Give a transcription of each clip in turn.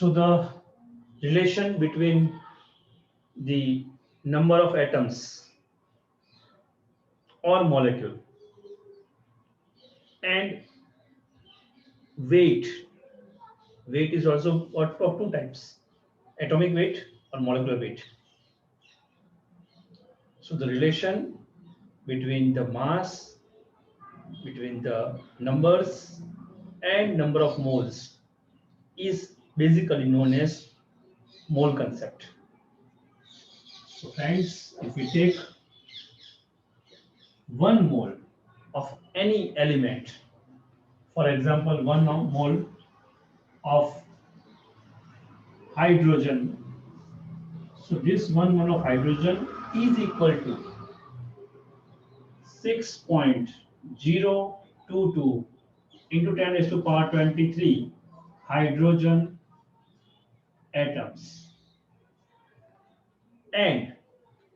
So the relation between the number of atoms or molecule and weight. Weight is also of two types: atomic weight or molecular weight. So the relation between the mass, between the numbers and number of moles is basically known as mole concept. So friends, if we take 1 mole of any element, for example 1 mole of hydrogen, so this 1 mole of hydrogen is equal to 6.022 into 10 raised to power 23 hydrogen atoms. And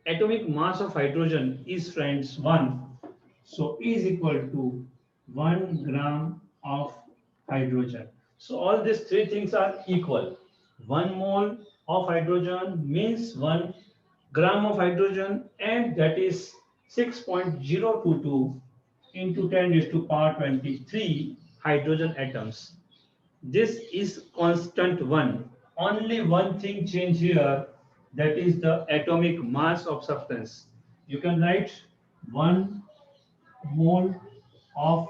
atomic mass of hydrogen is, friends, 1. So is equal to 1 gram of hydrogen. So all these three things are equal. 1 mole of hydrogen means 1 gram of hydrogen, and that is 6.022 into 10 raised to power 23 hydrogen atoms. This is constant 1. Only one thing change here, that is the atomic mass of substance. You can write 1 mole of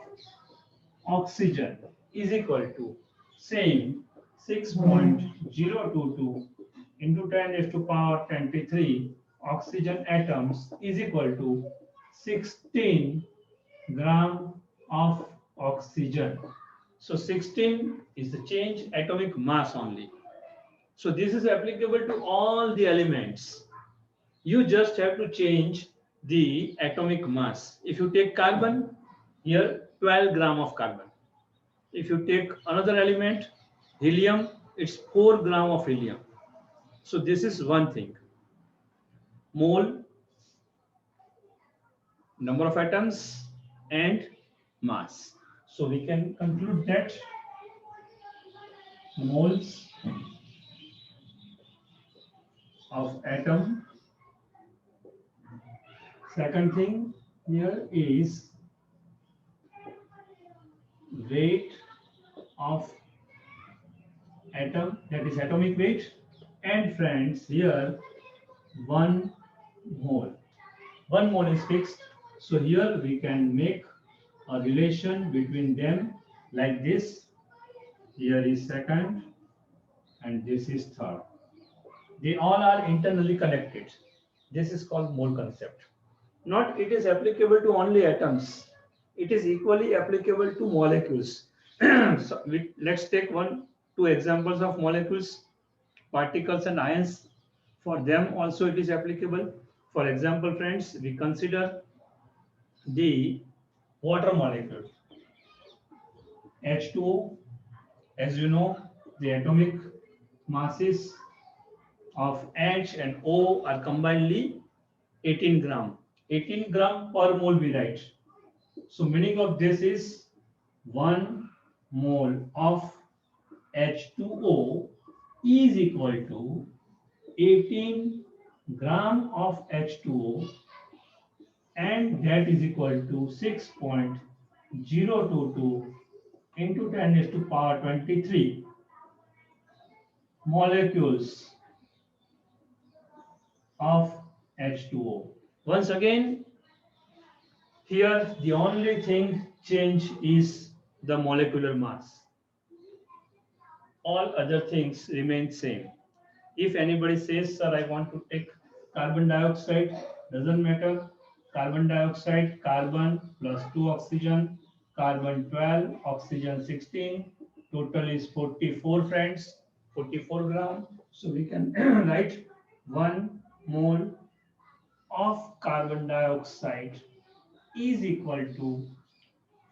oxygen is equal to same 6.022 into 10 raised to power 23 oxygen atoms is equal to 16 gram of oxygen. So 16 is the change atomic mass only. So this is applicable to all the elements. You just have to change the atomic mass. If you take carbon, here 12 gram of carbon. If you take another element, helium, it's 4 gram of helium. So this is one thing. Mole, number of atoms, and mass. So we can conclude that moles of atom. Second thing here is weight of atom, that is atomic weight, and friends here 1 mole. 1 mole is fixed, so here we can make a relation between them like this. Here is second and this is third. They all are internally connected. This is called mole concept. Not it is applicable to only atoms. It is equally applicable to molecules. So let's take two examples of molecules, particles and ions. For them also it is applicable. For example, friends, we consider the water molecule. H2O, as you know, the atomic masses of H and O are combinedly 18 gram. 18 gram per mole we write. So meaning of this is 1 mole of H2O is equal to 18 gram of H2O, and that is equal to 6.022 into 10 raised to power 23 molecules of H2O. Once again, here the only thing change is the molecular mass. All other things remain same. If anybody says, sir, I want to take carbon dioxide, doesn't matter. Carbon dioxide, carbon plus 2 oxygen, carbon 12, oxygen 16, total is 44, friends, 44 gram. So we can write 1 mole of carbon dioxide is equal to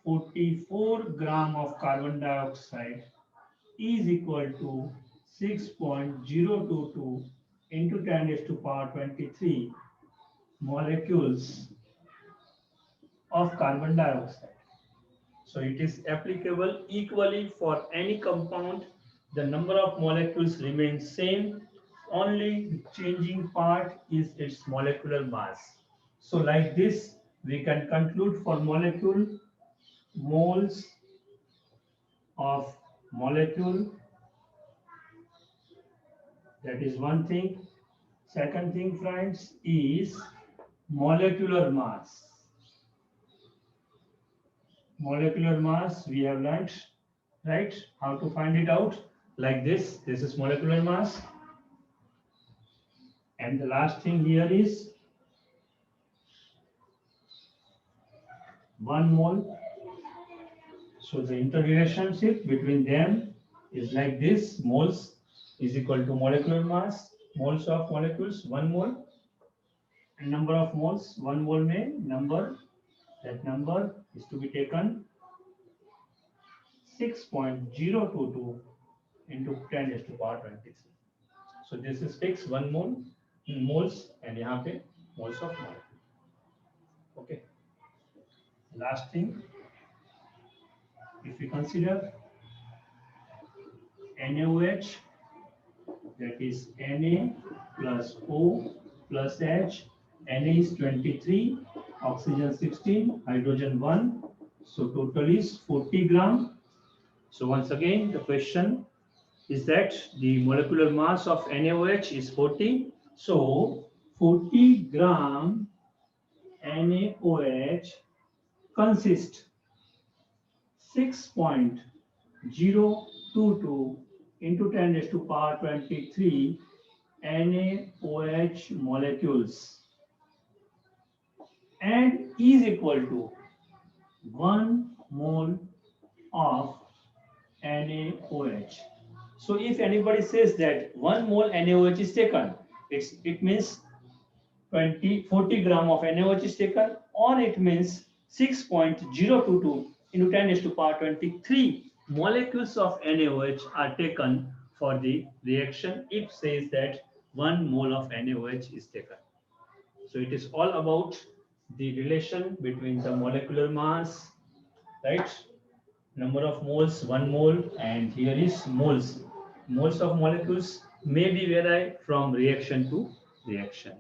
44 gram of carbon dioxide is equal to 6.022 into 10 raised to power 23 molecules of carbon dioxide. So it is applicable equally for any compound the number of molecules remains same. Only the changing part is its molecular mass. So like this, we can conclude for molecule, moles of molecule. That is one thing. Second thing, friends, is molecular mass. Molecular mass we have learnt, right? How to find it out? Like this. This is molecular mass. And the last thing here is 1 mole. So the interrelationship between them is like this. Moles is equal to molecular mass. Moles of molecules 1 mole. And number of moles 1 mole may number. That number is to be taken 6.022 into 10 raised to power 23. So this is fixed 1 mole moles and यहाँ पे moles of molecule. Okay. Last thing, if we consider NaOH, that is Na plus O plus H. Na is 23, oxygen 16, hydrogen 1. So total is 40 gram. So once again, the question is that the molecular mass of NaOH is 40. So 40 gram NaOH consists 6.022 into 10 raised to power 23 NaOH molecules and is equal to 1 mole of NaOH. So if anybody says that 1 mole NaOH is taken, it means 40 gram of NaOH is taken, or it means 6.022 into 10 raised to power 23 molecules of NaOH are taken for the reaction if says that 1 mole of NaOH is taken. So it is all about the relation between the molecular mass, right? Number of moles 1 mole, and here is moles. Moles of molecules may be vary from reaction to reaction.